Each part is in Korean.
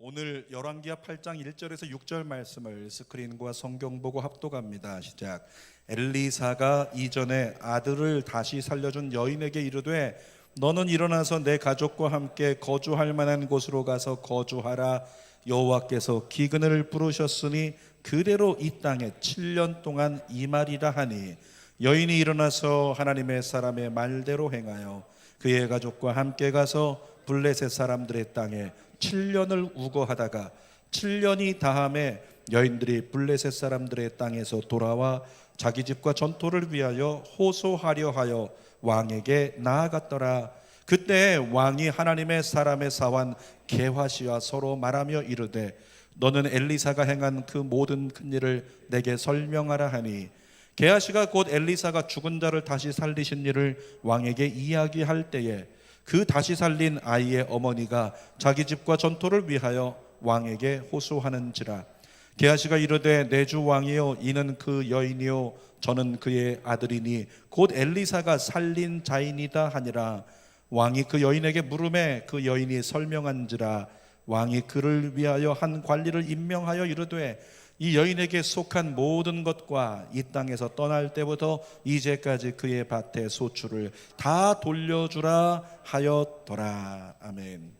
오늘 열왕기하 8장 1절에서 6절 말씀을 스크린과 성경 보고 합독합니다. 시작. 엘리사가 이전에 아들을 다시 살려준 여인에게 이르되 너는 일어나서 내 가족과 함께 거주할 만한 곳으로 가서 거주하라. 여호와께서 기근을 부르셨으니 그대로 이 땅에 7년 동안 임하리라 하니 여인이 일어나서 하나님의 사람의 말대로 행하여 그의 가족과 함께 가서 블레셋 사람들의 땅에 7년을 우거하다가 7년이 다함에 여인들이 블레셋 사람들의 땅에서 돌아와 자기 집과 전토를 위하여 호소하려 하여 왕에게 나아갔더라. 그때 왕이 하나님의 사람의 사환 게하시와 서로 말하며 이르되 너는 엘리사가 행한 그 모든 큰 일을 내게 설명하라 하니 게하시가 곧 엘리사가 죽은 자를 다시 살리신 일을 왕에게 이야기할 때에 그 다시 살린 아이의 어머니가 자기 집과 전토를 위하여 왕에게 호소하는지라. 게하시가 이르되 내 주 왕이요 이는 그 여인이요 저는 그의 아들이니 곧 엘리사가 살린 자이니다 하니라. 왕이 그 여인에게 물음에 그 여인이 설명한지라. 왕이 그를 위하여 한 관리를 임명하여 이르되 이 여인에게 속한 모든 것과 이 땅에서 떠날 때부터 이제까지 그의 밭의 소출을 다 돌려주라 하였더라. 아멘.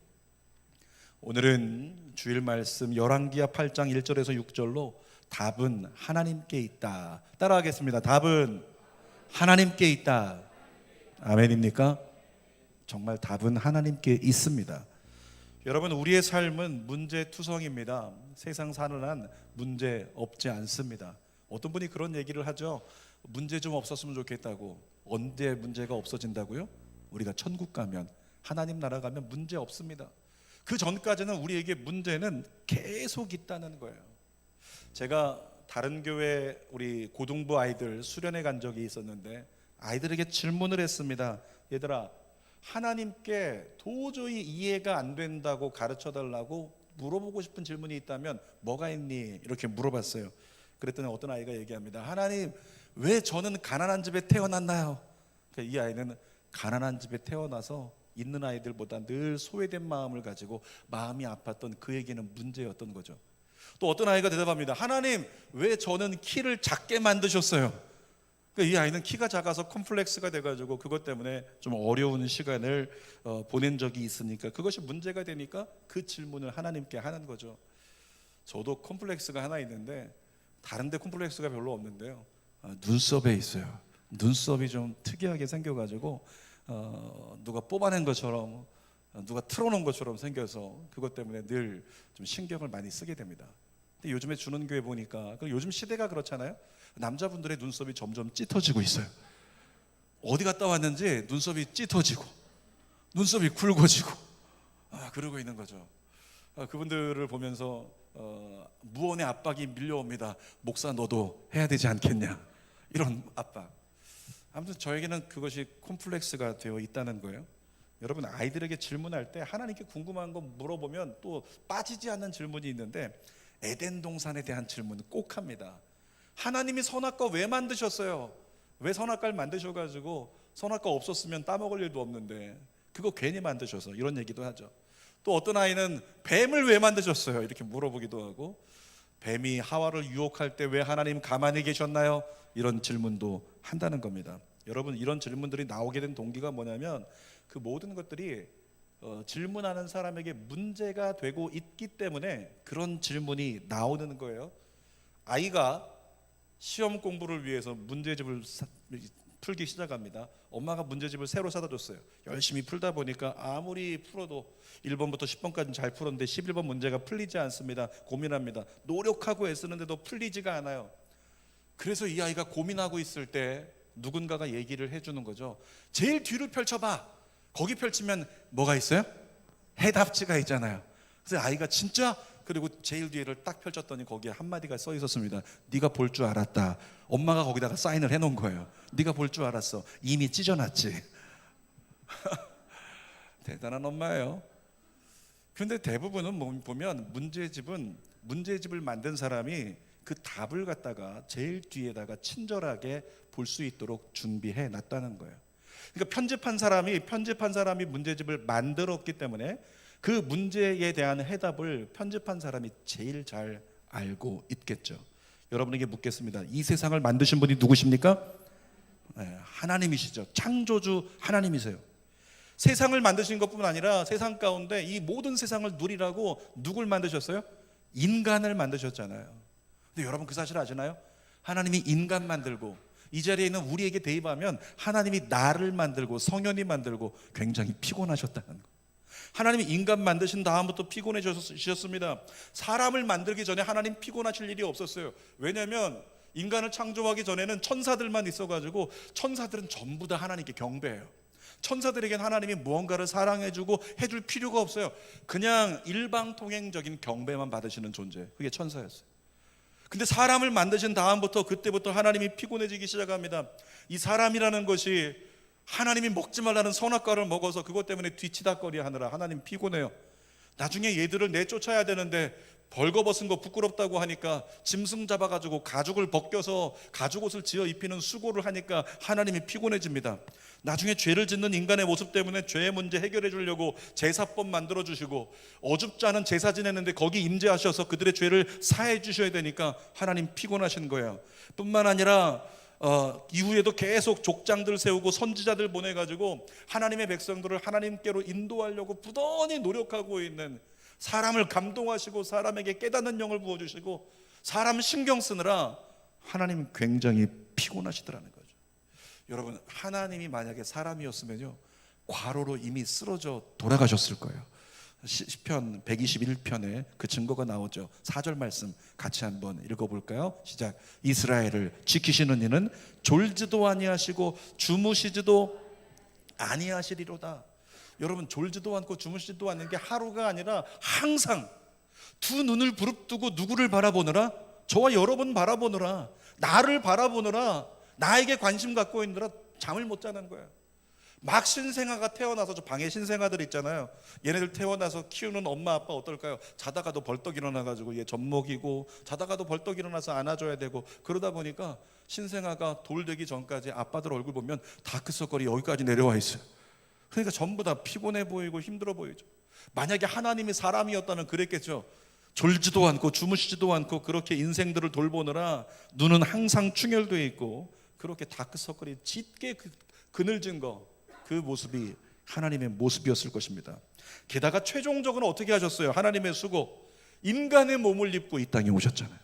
오늘은 주일 말씀 열왕기하 8장 1절에서 6절로 답은 하나님께 있다. 따라하겠습니다. 답은 하나님께 있다. 아멘입니까? 정말 답은 하나님께 있습니다. 여러분, 우리의 삶은 문제투성입니다. 세상 사는 한 문제 없지 않습니다. 어떤 분이 그런 얘기를 하죠. 문제 좀 없었으면 좋겠다고. 언제 문제가 없어진다고요? 우리가 천국 가면, 하나님 나라 가면 문제 없습니다. 그 전까지는 우리에게 문제는 계속 있다는 거예요. 제가 다른 교회 우리 고등부 아이들 수련회 간 적이 있었는데 아이들에게 질문을 했습니다. 얘들아, 하나님께 도저히 이해가 안 된다고 가르쳐 달라고 물어보고 싶은 질문이 있다면 뭐가 있니? 이렇게 물어봤어요. 그랬더니 어떤 아이가 얘기합니다. 하나님, 왜 저는 가난한 집에 태어났나요? 이 아이는 가난한 집에 태어나서 있는 아이들보다 늘 소외된 마음을 가지고 마음이 아팠던 그에게는 문제였던 거죠. 또 어떤 아이가 대답합니다. 하나님, 왜 저는 키를 작게 만드셨어요? 이 아이는 키가 작아서 컴플렉스가 돼가지고 그것 때문에 좀 어려운 시간을 보낸 적이 있으니까 그것이 문제가 되니까 그 질문을 하나님께 하는 거죠. 저도 컴플렉스가 하나 있는데 다른 데 컴플렉스가 별로 없는데요, 눈썹에 있어요. 눈썹이 좀 특이하게 생겨가지고 누가 뽑아낸 것처럼 누가 틀어놓은 것처럼 생겨서 그것 때문에 늘 좀 신경을 많이 쓰게 됩니다. 근데 요즘에 주는 교회 보니까 요즘 시대가 그렇잖아요. 남자분들의 눈썹이 점점 짙어지고 있어요. 어디 갔다 왔는지 눈썹이 짙어지고 눈썹이 굵어지고 그러고 있는 거죠. 그분들을 보면서 무언의 압박이 밀려옵니다. 목사, 너도 해야 되지 않겠냐, 이런 압박. 아무튼 저에게는 그것이 콤플렉스가 되어 있다는 거예요. 여러분, 아이들에게 질문할 때 하나님께 궁금한 거 물어보면 또 빠지지 않는 질문이 있는데 에덴 동산에 대한 질문은 꼭 합니다. 하나님이 선악과 왜 만드셨어요? 왜 선악과를 만드셔가지고 선악과 없었으면 따먹을 일도 없는데 그거 괜히 만드셔서, 이런 얘기도 하죠. 또 어떤 아이는 뱀을 왜 만드셨어요? 이렇게 물어보기도 하고, 뱀이 하와를 유혹할 때 왜 하나님 가만히 계셨나요? 이런 질문도 한다는 겁니다. 여러분, 이런 질문들이 나오게 된 동기가 뭐냐면 그 모든 것들이 질문하는 사람에게 문제가 되고 있기 때문에 그런 질문이 나오는 거예요. 아이가 시험 공부를 위해서 문제집을 풀기 시작합니다. 엄마가 문제집을 새로 사다 줬어요. 열심히 풀다 보니까 아무리 풀어도 1번부터 10번까지는 잘 풀었는데 11번 문제가 풀리지 않습니다. 고민합니다. 노력하고 애쓰는데도 풀리지가 않아요. 그래서 이 아이가 고민하고 있을 때 누군가가 얘기를 해주는 거죠. 제일 뒤를 펼쳐봐. 거기 펼치면 뭐가 있어요? 해답지가 있잖아요. 그래서 아이가 진짜, 그리고 제일 뒤를 딱 펼쳤더니 거기에 한마디가 써 있었습니다. 네가 볼 줄 알았다. 엄마가 거기다가 사인을 해놓은 거예요. 네가 볼 줄 알았어. 이미 찢어놨지. 대단한 엄마예요. 그런데 대부분은 보면 문제집을 만든 사람이 그 답을 갖다가 제일 뒤에다가 친절하게 볼 수 있도록 준비해 놨다는 거예요. 그러니까 편집한 사람이 문제집을 만들었기 때문에 그 문제에 대한 해답을 편집한 사람이 제일 잘 알고 있겠죠. 여러분에게 묻겠습니다. 이 세상을 만드신 분이 누구십니까? 하나님이시죠. 창조주 하나님이세요. 세상을 만드신 것뿐만 아니라 세상 가운데 이 모든 세상을 누리라고 누굴 만드셨어요? 인간을 만드셨잖아요. 근데 여러분 그 사실 아시나요? 하나님이 인간 만들고 이 자리에 있는 우리에게 대입하면 하나님이 나를 만들고 성현이 만들고 굉장히 피곤하셨다는 거. 하나님이 인간 만드신 다음부터 피곤해지셨습니다. 사람을 만들기 전에 하나님 피곤하실 일이 없었어요. 왜냐하면 인간을 창조하기 전에는 천사들만 있어가지고 천사들은 전부 다 하나님께 경배해요. 천사들에게는 하나님이 무언가를 사랑해주고 해줄 필요가 없어요. 그냥 일방통행적인 경배만 받으시는 존재, 그게 천사였어요. 근데 사람을 만드신 다음부터 그때부터 하나님이 피곤해지기 시작합니다. 이 사람이라는 것이 하나님이 먹지 말라는 선악과를 먹어서 그것 때문에 뒤치다거리 하느라 하나님 피곤해요. 나중에 얘들을 내쫓아야 되는데 벌거벗은 거 부끄럽다고 하니까 짐승 잡아가지고 가죽을 벗겨서 가죽옷을 지어 입히는 수고를 하니까 하나님이 피곤해집니다. 나중에 죄를 짓는 인간의 모습 때문에 죄의 문제 해결해 주려고 제사법 만들어 주시고 어줍지 않은 제사 지냈는데 거기 임재하셔서 그들의 죄를 사해 주셔야 되니까 하나님 피곤하신 거예요. 뿐만 아니라 이후에도 계속 족장들 세우고 선지자들 보내가지고 하나님의 백성들을 하나님께로 인도하려고 부단히 노력하고 있는, 사람을 감동하시고 사람에게 깨닫는 영을 부어주시고 사람 신경 쓰느라 하나님 굉장히 피곤하시더라는 거죠. 여러분, 하나님이 만약에 사람이었으면요 과로로 이미 쓰러져 돌아가셨을 거예요. 시편 121편에 그 증거가 나오죠. 4절 말씀 같이 한번 읽어볼까요? 시작. 이스라엘을 지키시는 이는 졸지도 아니하시고 주무시지도 아니하시리로다. 여러분, 졸지도 않고 주무시지도 않는 게 하루가 아니라 항상 두 눈을 부릅뜨고 누구를 바라보느라? 저와 여러분 바라보느라, 나를 바라보느라, 나에게 관심 갖고 있느라 잠을 못 자는 거예요. 막 신생아가 태어나서, 저 방에 신생아들 있잖아요. 얘네들 태어나서 키우는 엄마 아빠 어떨까요? 자다가도 벌떡 일어나가지고 얘 젖 먹이고, 자다가도 벌떡 일어나서 안아줘야 되고, 그러다 보니까 신생아가 돌 되기 전까지 아빠들 얼굴 보면 다크서클이 여기까지 내려와 있어요. 그러니까 전부 다 피곤해 보이고 힘들어 보이죠. 만약에 하나님이 사람이었다면 그랬겠죠. 졸지도 않고 주무시지도 않고 그렇게 인생들을 돌보느라 눈은 항상 충혈되어 있고 그렇게 다크서클이 짙게 그늘진 거, 그 모습이 하나님의 모습이었을 것입니다. 게다가 최종적으로 어떻게 하셨어요? 하나님의 수고, 인간의 몸을 입고 이 땅에 오셨잖아요.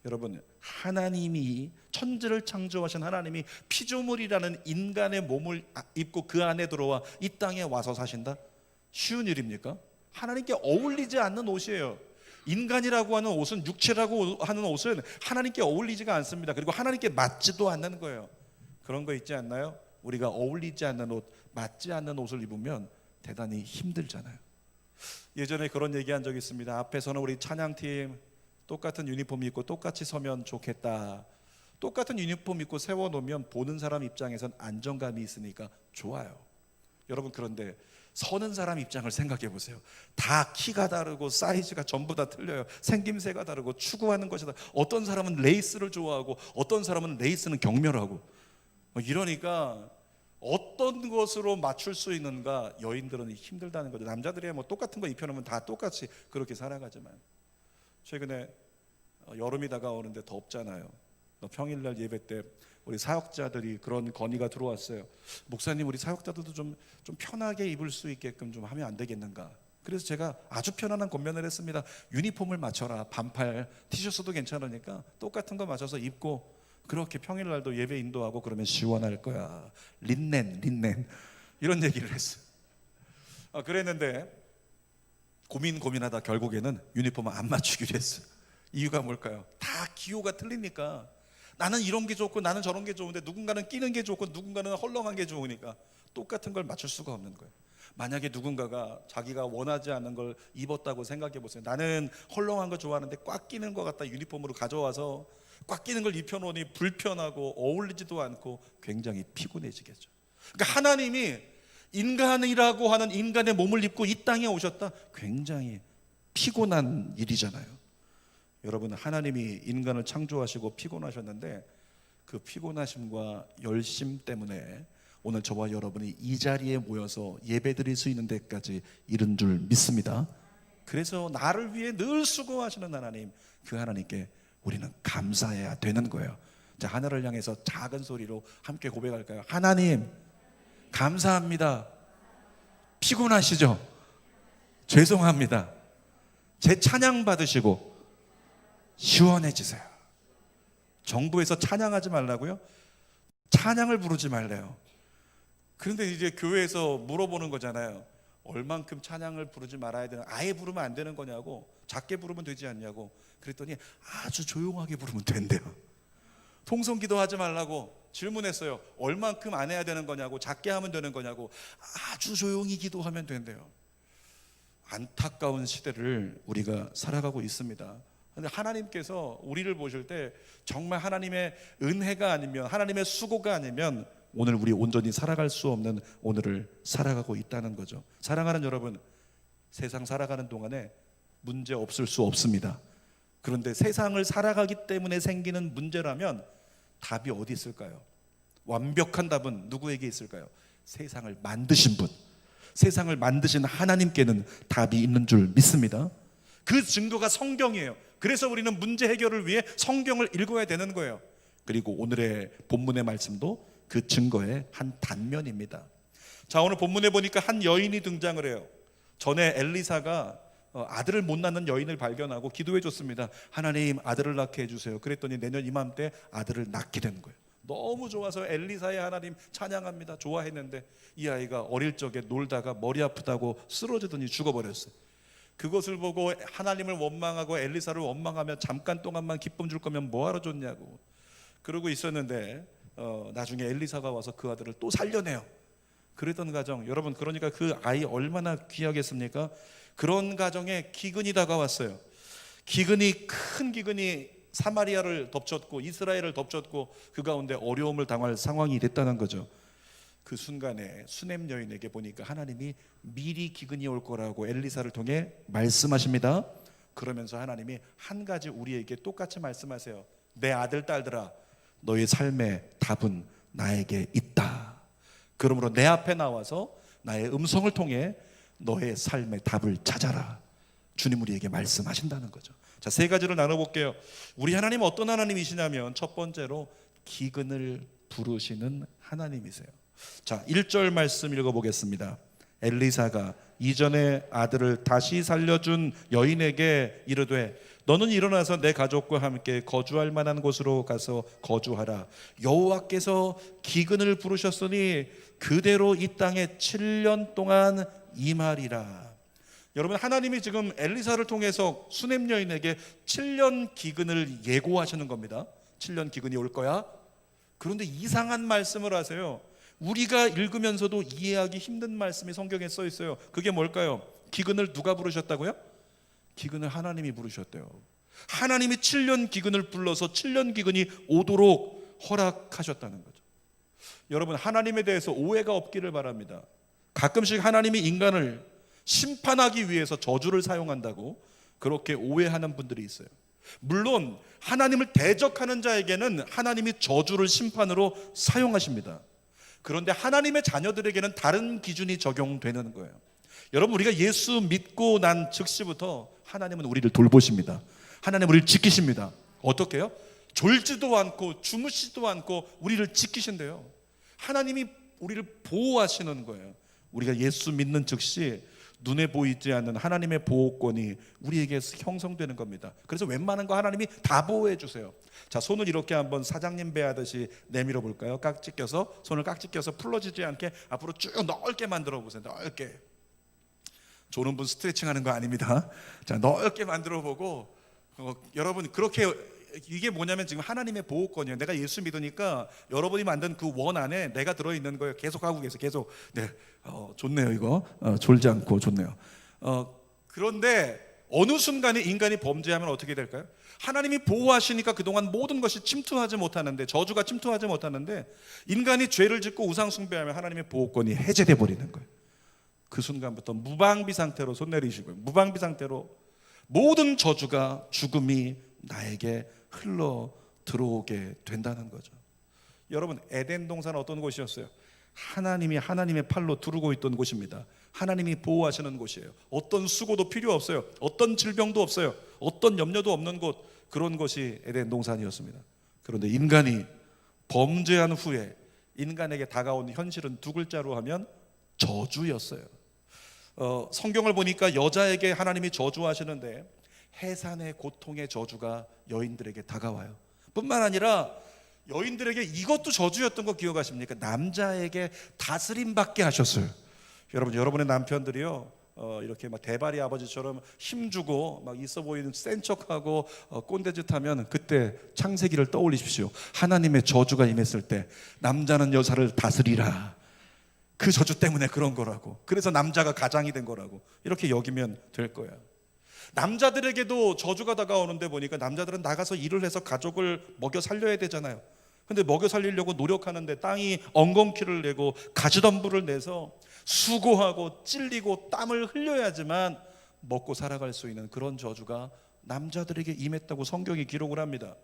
여러분, 하나님이, 천지를 창조하신 하나님이 피조물이라는 인간의 몸을 입고 그 안에 들어와 이 땅에 와서 사신다? 쉬운 일입니까? 하나님께 어울리지 않는 옷이에요. 인간이라고 하는 옷은, 육체라고 하는 옷은 하나님께 어울리지가 않습니다. 그리고 하나님께 맞지도 않는 거예요. 그런 거 있지 않나요? 우리가 어울리지 않는 옷, 맞지 않는 옷을 입으면 대단히 힘들잖아요. 예전에 그런 얘기한 적이 있습니다. 앞에서는 우리 찬양팀 똑같은 유니폼 입고 똑같이 서면 좋겠다. 똑같은 유니폼 입고 세워놓으면 보는 사람 입장에선 안정감이 있으니까 좋아요. 여러분, 그런데 서는 사람 입장을 생각해 보세요. 다 키가 다르고 사이즈가 전부 다 틀려요. 생김새가 다르고 추구하는 것이 다. 어떤 사람은 레이스를 좋아하고 어떤 사람은 레이스는 경멸하고, 이러니까 어떤 것으로 맞출 수 있는가, 여인들은 힘들다는 거죠. 남자들이야 뭐 똑같은 거 입혀놓으면 다 똑같이 그렇게 살아가지만, 최근에 여름이 다가오는데 덥잖아요. 평일날 예배 때 우리 사역자들이 그런 건의가 들어왔어요. 목사님, 우리 사역자들도 좀 편하게 입을 수 있게끔 좀 하면 안 되겠는가? 그래서 제가 아주 편안한 권면을 했습니다. 유니폼을 맞춰라. 반팔 티셔츠도 괜찮으니까 똑같은 거 맞춰서 입고 그렇게 평일날도 예배 인도하고 그러면 시원할 거야. 린넨 이런 얘기를 했어요. 그랬는데 고민하다 결국에는 유니폼을 안 맞추기로 했어요. 이유가 뭘까요? 다 기호가 틀리니까. 나는 이런 게 좋고 나는 저런 게 좋은데 누군가는 끼는 게 좋고 누군가는 헐렁한 게 좋으니까 똑같은 걸 맞출 수가 없는 거예요. 만약에 누군가가 자기가 원하지 않는 걸 입었다고 생각해 보세요. 나는 헐렁한 거 좋아하는데 꽉 끼는 것 같다 유니폼으로 가져와서 꽉 끼는 걸 입혀놓으니 불편하고 어울리지도 않고 굉장히 피곤해지겠죠. 그러니까 하나님이 인간이라고 하는 인간의 몸을 입고 이 땅에 오셨다? 굉장히 피곤한 일이잖아요. 여러분, 하나님이 인간을 창조하시고 피곤하셨는데 그 피곤하심과 열심 때문에 오늘 저와 여러분이 이 자리에 모여서 예배드릴 수 있는 데까지 이른 줄 믿습니다. 그래서 나를 위해 늘 수고하시는 하나님, 그 하나님께 우리는 감사해야 되는 거예요. 자, 하늘을 향해서 작은 소리로 함께 고백할까요? 하나님 감사합니다. 피곤하시죠? 죄송합니다. 제 찬양 받으시고 시원해지세요. 정부에서 찬양하지 말라고요? 찬양을 부르지 말래요. 그런데 이제 교회에서 물어보는 거잖아요. 얼만큼 찬양을 부르지 말아야 되나? 아예 부르면 안 되는 거냐고, 작게 부르면 되지 않냐고. 그랬더니 아주 조용하게 부르면 된대요. 통성기도 하지 말라고 질문했어요. 얼만큼 안 해야 되는 거냐고, 작게 하면 되는 거냐고. 아주 조용히 기도하면 된대요. 안타까운 시대를 우리가 살아가고 있습니다. 근데 하나님께서 우리를 보실 때 정말 하나님의 은혜가 아니면, 하나님의 수고가 아니면 오늘 우리 온전히 살아갈 수 없는 오늘을 살아가고 있다는 거죠. 사랑하는 여러분, 세상 살아가는 동안에 문제 없을 수 없습니다. 그런데 세상을 살아가기 때문에 생기는 문제라면 답이 어디 있을까요? 완벽한 답은 누구에게 있을까요? 세상을 만드신 분, 세상을 만드신 하나님께는 답이 있는 줄 믿습니다. 그 증거가 성경이에요. 그래서 우리는 문제 해결을 위해 성경을 읽어야 되는 거예요. 그리고 오늘의 본문의 말씀도 그 증거의 한 단면입니다. 자, 오늘 본문에 보니까 한 여인이 등장을 해요. 전에 엘리사가 아들을 못 낳는 여인을 발견하고 기도해 줬습니다. 하나님 아들을 낳게 해주세요. 그랬더니 내년 이맘때 아들을 낳게 된 거예요. 너무 좋아서 엘리사의 하나님 찬양합니다. 좋아했는데 이 아이가 어릴 적에 놀다가 머리 아프다고 쓰러지더니 죽어버렸어요. 그것을 보고 하나님을 원망하고 엘리사를 원망하며 잠깐 동안만 기쁨 줄 거면 뭐하러 줬냐고 그러고 있었는데 나중에 엘리사가 와서 그 아들을 또 살려내요. 그랬던 가정, 여러분, 그러니까 그 아이 얼마나 귀하겠습니까? 그런 가정에 기근이 다가왔어요. 큰 기근이 사마리아를 덮쳤고 이스라엘을 덮쳤고 그 가운데 어려움을 당할 상황이 됐다는 거죠. 그 순간에 수넴 여인에게 보니까 하나님이 미리 기근이 올 거라고 엘리사를 통해 말씀하십니다. 그러면서 하나님이 한 가지 우리에게 똑같이 말씀하세요. 내 아들 딸들아, 너의 삶의 답은 나에게 있다. 그러므로 내 앞에 나와서 나의 음성을 통해 너의 삶의 답을 찾아라. 주님 우리에게 말씀하신다는 거죠. 자, 세 가지를 나눠볼게요. 우리 하나님 어떤 하나님이시냐면 첫 번째로 기근을 부르시는 하나님이세요. 자, 1절 말씀 읽어보겠습니다. 엘리사가 이전에 아들을 다시 살려준 여인에게 이르되 너는 일어나서 내 가족과 함께 거주할 만한 곳으로 가서 거주하라. 여호와께서 기근을 부르셨으니 그대로 이 땅에 7년 동안 임하리라. 여러분, 하나님이 지금 엘리사를 통해서 수넴 여인에게 7년 기근을 예고하시는 겁니다. 7년 기근이 올 거야. 그런데 이상한 말씀을 하세요. 우리가 읽으면서도 이해하기 힘든 말씀이 성경에 써 있어요. 그게 뭘까요? 기근을 누가 부르셨다고요? 기근을 하나님이 부르셨대요. 하나님이 7년 기근을 불러서 7년 기근이 오도록 허락하셨다는 거죠. 여러분, 하나님에 대해서 오해가 없기를 바랍니다. 가끔씩 하나님이 인간을 심판하기 위해서 저주를 사용한다고 그렇게 오해하는 분들이 있어요. 물론 하나님을 대적하는 자에게는 하나님이 저주를 심판으로 사용하십니다. 그런데 하나님의 자녀들에게는 다른 기준이 적용되는 거예요. 여러분, 우리가 예수 믿고 난 즉시부터 하나님은 우리를 돌보십니다. 하나님은 우리를 지키십니다. 어떻게 해요? 졸지도 않고 주무시지도 않고 우리를 지키신대요. 하나님이 우리를 보호하시는 거예요. 우리가 예수 믿는 즉시 눈에 보이지 않는 하나님의 보호권이 우리에게 형성되는 겁니다. 그래서 웬만한 거 하나님이 다 보호해 주세요. 자, 손을 이렇게 한번 사장님 배하듯이 내밀어 볼까요? 깍지 껴서, 손을 깍지 껴서 풀러지지 않게 앞으로 쭉 넓게 만들어 보세요. 넓게. 조는 분 스트레칭 하는 거 아닙니다. 자, 넓게 만들어 보고 여러분, 그렇게, 이게 뭐냐면 지금 하나님의 보호권이에요. 내가 예수 믿으니까 여러분이 만든 그 원 안에 내가 들어있는 거예요. 계속 하고 계세요. 계속. 네, 좋네요. 이거 졸지 않고 좋네요. 그런데 어느 순간에 인간이 범죄하면 어떻게 될까요? 하나님이 보호하시니까 그동안 모든 것이 침투하지 못하는데, 저주가 침투하지 못하는데, 인간이 죄를 짓고 우상 숭배하면 하나님의 보호권이 해제돼 버리는 거예요. 그 순간부터 무방비 상태로 손 내리시고요. 무방비 상태로 모든 저주가, 죽음이 나에게 흘러 들어오게 된다는 거죠. 여러분, 에덴 동산은 어떤 곳이었어요? 하나님이 하나님의 팔로 두르고 있던 곳입니다. 하나님이 보호하시는 곳이에요. 어떤 수고도 필요 없어요. 어떤 질병도 없어요. 어떤 염려도 없는 곳, 그런 것이 에덴 동산이었습니다. 그런데 인간이 범죄한 후에 인간에게 다가온 현실은 두 글자로 하면 저주였어요. 성경을 보니까 여자에게 하나님이 저주하시는데 해산의 고통의 저주가 여인들에게 다가와요. 뿐만 아니라 여인들에게 이것도 저주였던 거 기억하십니까? 남자에게 다스림 받게 하셨어요. 여러분의 남편들이요, 이렇게 막 대발이 아버지처럼 힘주고 막 있어 보이는 센 척하고 꼰대짓 하면 그때 창세기를 떠올리십시오. 하나님의 저주가 임했을 때 남자는 여자를 다스리라, 그 저주 때문에 그런 거라고, 그래서 남자가 가장이 된 거라고, 이렇게 여기면 될 거야. 남자들에게도 저주가 다가오는데 보니까 남자들은 나가서 일을 해서 가족을 먹여 살려야 되잖아요. 근데 먹여 살리려고 노력하는데 땅이 엉겅퀴를 내고 가시덤불을 내서 수고하고 찔리고 땀을 흘려야지만 먹고 살아갈 수 있는 그런 저주가 남자들에게 임했다고 성경이 기록을 합니다.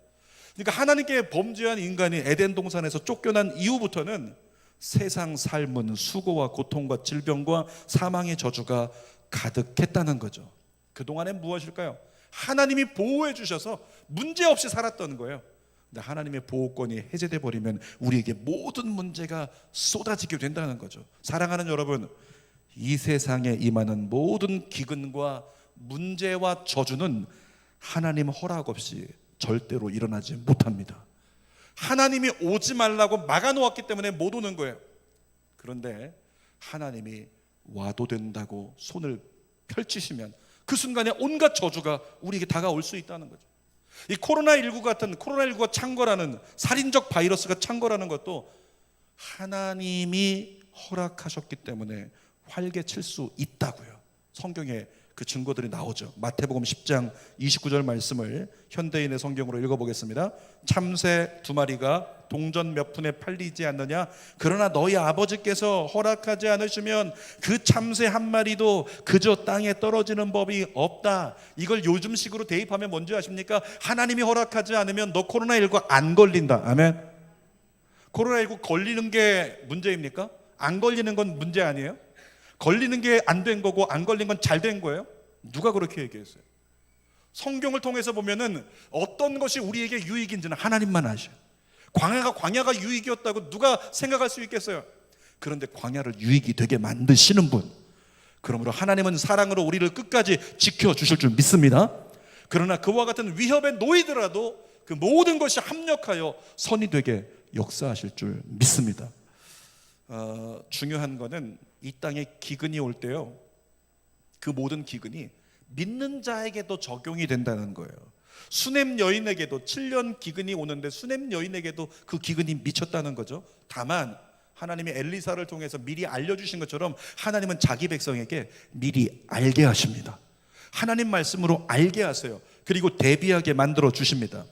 그러니까 하나님께 범죄한 인간이 에덴 동산에서 쫓겨난 이후부터는 세상 삶은 수고와 고통과 질병과 사망의 저주가 가득했다는 거죠. 그동안엔 무엇일까요? 하나님이 보호해 주셔서 문제없이 살았던 거예요. 근데 하나님의 보호권이 해제돼 버리면 우리에게 모든 문제가 쏟아지게 된다는 거죠. 사랑하는 여러분, 이 세상에 임하는 모든 기근과 문제와 저주는 하나님 허락 없이 절대로 일어나지 못합니다. 하나님이 오지 말라고 막아놓았기 때문에 못 오는 거예요. 그런데 하나님이 와도 된다고 손을 펼치시면 그 순간에 온갖 저주가 우리에게 다가올 수 있다는 거죠. 이 코로나19가 창궐하는, 살인적 바이러스가 창궐하는 것도 하나님이 허락하셨기 때문에 활개칠 수 있다고요. 성경에 그 증거들이 나오죠. 마태복음 10장 29절 말씀을 현대인의 성경으로 읽어보겠습니다. 참새 2마리가 동전 몇 푼에 팔리지 않느냐? 그러나 너희 아버지께서 허락하지 않으시면 그 참새 한 마리도 그저 땅에 떨어지는 법이 없다. 이걸 요즘식으로 대입하면 뭔지 아십니까? 하나님이 허락하지 않으면 너 코로나19 안 걸린다. 아멘. 코로나19 걸리는 게 문제입니까? 안 걸리는 건 문제 아니에요? 걸리는 게 안 된 거고 안 걸린 건 잘 된 거예요? 누가 그렇게 얘기했어요? 성경을 통해서 보면은 어떤 것이 우리에게 유익인지는 하나님만 아셔요. 광야가 유익이었다고 누가 생각할 수 있겠어요? 그런데 광야를 유익이 되게 만드시는 분, 그러므로 하나님은 사랑으로 우리를 끝까지 지켜주실 줄 믿습니다. 그러나 그와 같은 위협에 놓이더라도 그 모든 것이 합력하여 선이 되게 역사하실 줄 믿습니다. 중요한 거는 이 땅에 기근이 올 때요, 그 모든 기근이 믿는 자에게도 적용이 된다는 거예요. 수넴 여인에게도 7년 기근이 오는데 수넴 여인에게도 그 기근이 미쳤다는 거죠. 다만 하나님이 엘리사를 통해서 미리 알려주신 것처럼 하나님은 자기 백성에게 미리 알게 하십니다. 하나님 말씀으로 알게 하세요. 그리고 대비하게 만들어 주십니다.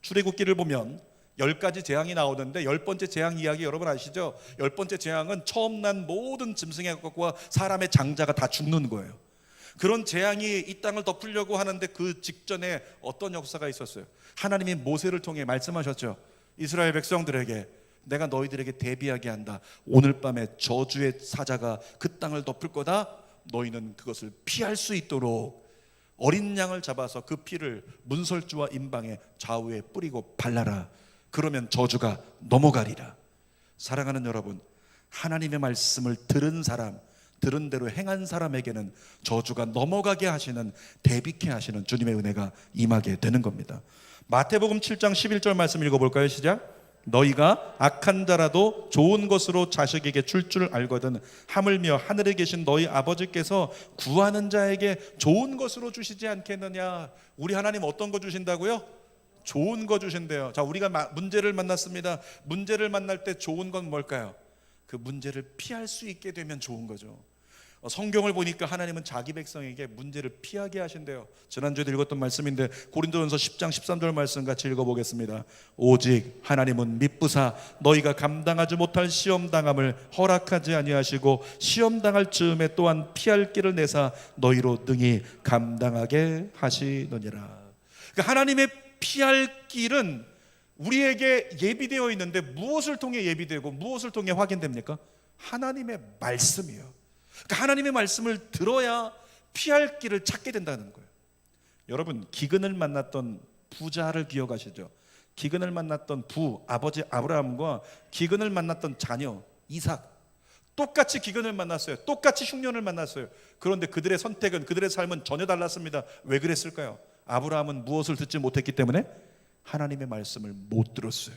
출애굽기를 보면 10가지 재앙이 나오는데 10번째 재앙 이야기 여러분 아시죠? 10번째 재앙은 처음 난 모든 짐승의 것과 사람의 장자가 다 죽는 거예요. 그런 재앙이 이 땅을 덮으려고 하는데 그 직전에 어떤 역사가 있었어요? 하나님이 모세를 통해 말씀하셨죠. 이스라엘 백성들에게 내가 너희들에게 대비하게 한다. 오늘 밤에 저주의 사자가 그 땅을 덮을 거다. 너희는 그것을 피할 수 있도록 어린 양을 잡아서 그 피를 문설주와 임방의 좌우에 뿌리고 발라라. 그러면 저주가 넘어가리라. 사랑하는 여러분, 하나님의 말씀을 들은 사람, 들은 대로 행한 사람에게는 저주가 넘어가게 하시는, 대비케 하시는 주님의 은혜가 임하게 되는 겁니다. 마태복음 7장 11절 말씀 읽어볼까요? 시작. 너희가 악한 자라도 좋은 것으로 자식에게 줄 알거든 하물며 하늘에 계신 너희 아버지께서 구하는 자에게 좋은 것으로 주시지 않겠느냐. 우리 하나님 어떤 거 주신다고요? 좋은 거 주신대요. 자, 우리가 문제를 만났습니다. 문제를 만날 때 좋은 건 뭘까요? 그 문제를 피할 수 있게 되면 좋은 거죠. 성경을 보니까 하나님은 자기 백성에게 문제를 피하게 하신대요. 지난주에 읽었던 말씀인데 고린도전서 10장 13절 말씀 같이 읽어보겠습니다. 오직 하나님은 미쁘사 너희가 감당하지 못할 시험당함을 허락하지 아니하시고 시험당할 즈음에 또한 피할 길을 내사 너희로 능히 감당하게 하시느니라. 그러니까 하나님의 피할 길은 우리에게 예비되어 있는데 무엇을 통해 예비되고 무엇을 통해 확인됩니까? 하나님의 말씀이에요. 그러니까 하나님의 말씀을 들어야 피할 길을 찾게 된다는 거예요. 여러분, 기근을 만났던 부자를 기억하시죠? 기근을 만났던 아버지 아브라함과 기근을 만났던 자녀 이삭, 똑같이 기근을 만났어요. 똑같이 흉년을 만났어요. 그런데 그들의 선택은, 그들의 삶은 전혀 달랐습니다. 왜 그랬을까요? 아브라함은 무엇을 듣지 못했기 때문에 하나님의 말씀을 못 들었어요.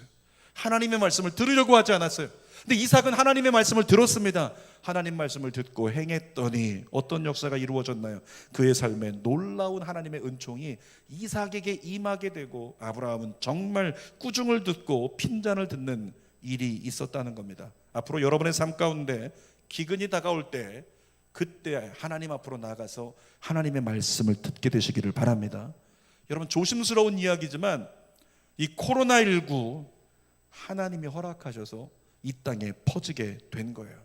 하나님의 말씀을 들으려고 하지 않았어요. 근데 이삭은 하나님의 말씀을 들었습니다. 하나님 말씀을 듣고 행했더니 어떤 역사가 이루어졌나요? 그의 삶에 놀라운 하나님의 은총이 이삭에게 임하게 되고, 아브라함은 정말 꾸중을 듣고 핀잔을 듣는 일이 있었다는 겁니다. 앞으로 여러분의 삶 가운데 기근이 다가올 때, 그때 하나님 앞으로 나가서 하나님의 말씀을 듣게 되시기를 바랍니다. 여러분, 조심스러운 이야기지만 이 코로나19 하나님이 허락하셔서 이 땅에 퍼지게 된 거예요.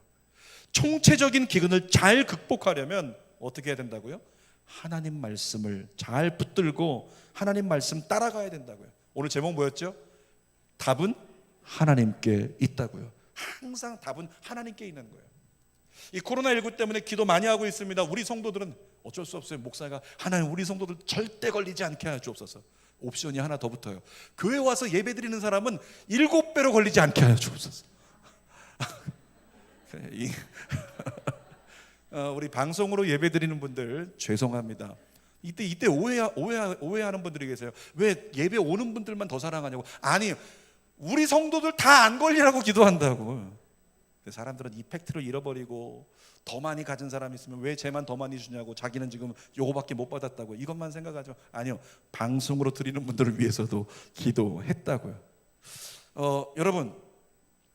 총체적인 기근을 잘 극복하려면 어떻게 해야 된다고요? 하나님 말씀을 잘 붙들고 하나님 말씀 따라가야 된다고요. 오늘 제목 뭐였죠? 답은 하나님께 있다고요. 항상 답은 하나님께 있는 거예요. 이 코로나19 때문에 기도 많이 하고 있습니다. 우리 성도들은 어쩔 수 없어요. 목사가 하나님 우리 성도들 절대 걸리지 않게 하여 주옵소서. 옵션이 하나 더 붙어요. 교회 와서 예배 드리는 사람은 7배로 걸리지 않게 하여 주옵소서. 우리 방송으로 예배 드리는 분들 죄송합니다. 이때 오해하는 분들이 계세요. 왜 예배 오는 분들만 더 사랑하냐고. 아니, 우리 성도들 다 안 걸리라고 기도한다고. 사람들은 이 팩트를 잃어버리고 더 많이 가진 사람이 있으면 왜 쟤만 더 많이 주냐고, 자기는 지금 요거밖에 못 받았다고 이것만 생각하죠. 아니요, 방송으로 드리는 분들을 위해서도 기도했다고요. 여러분,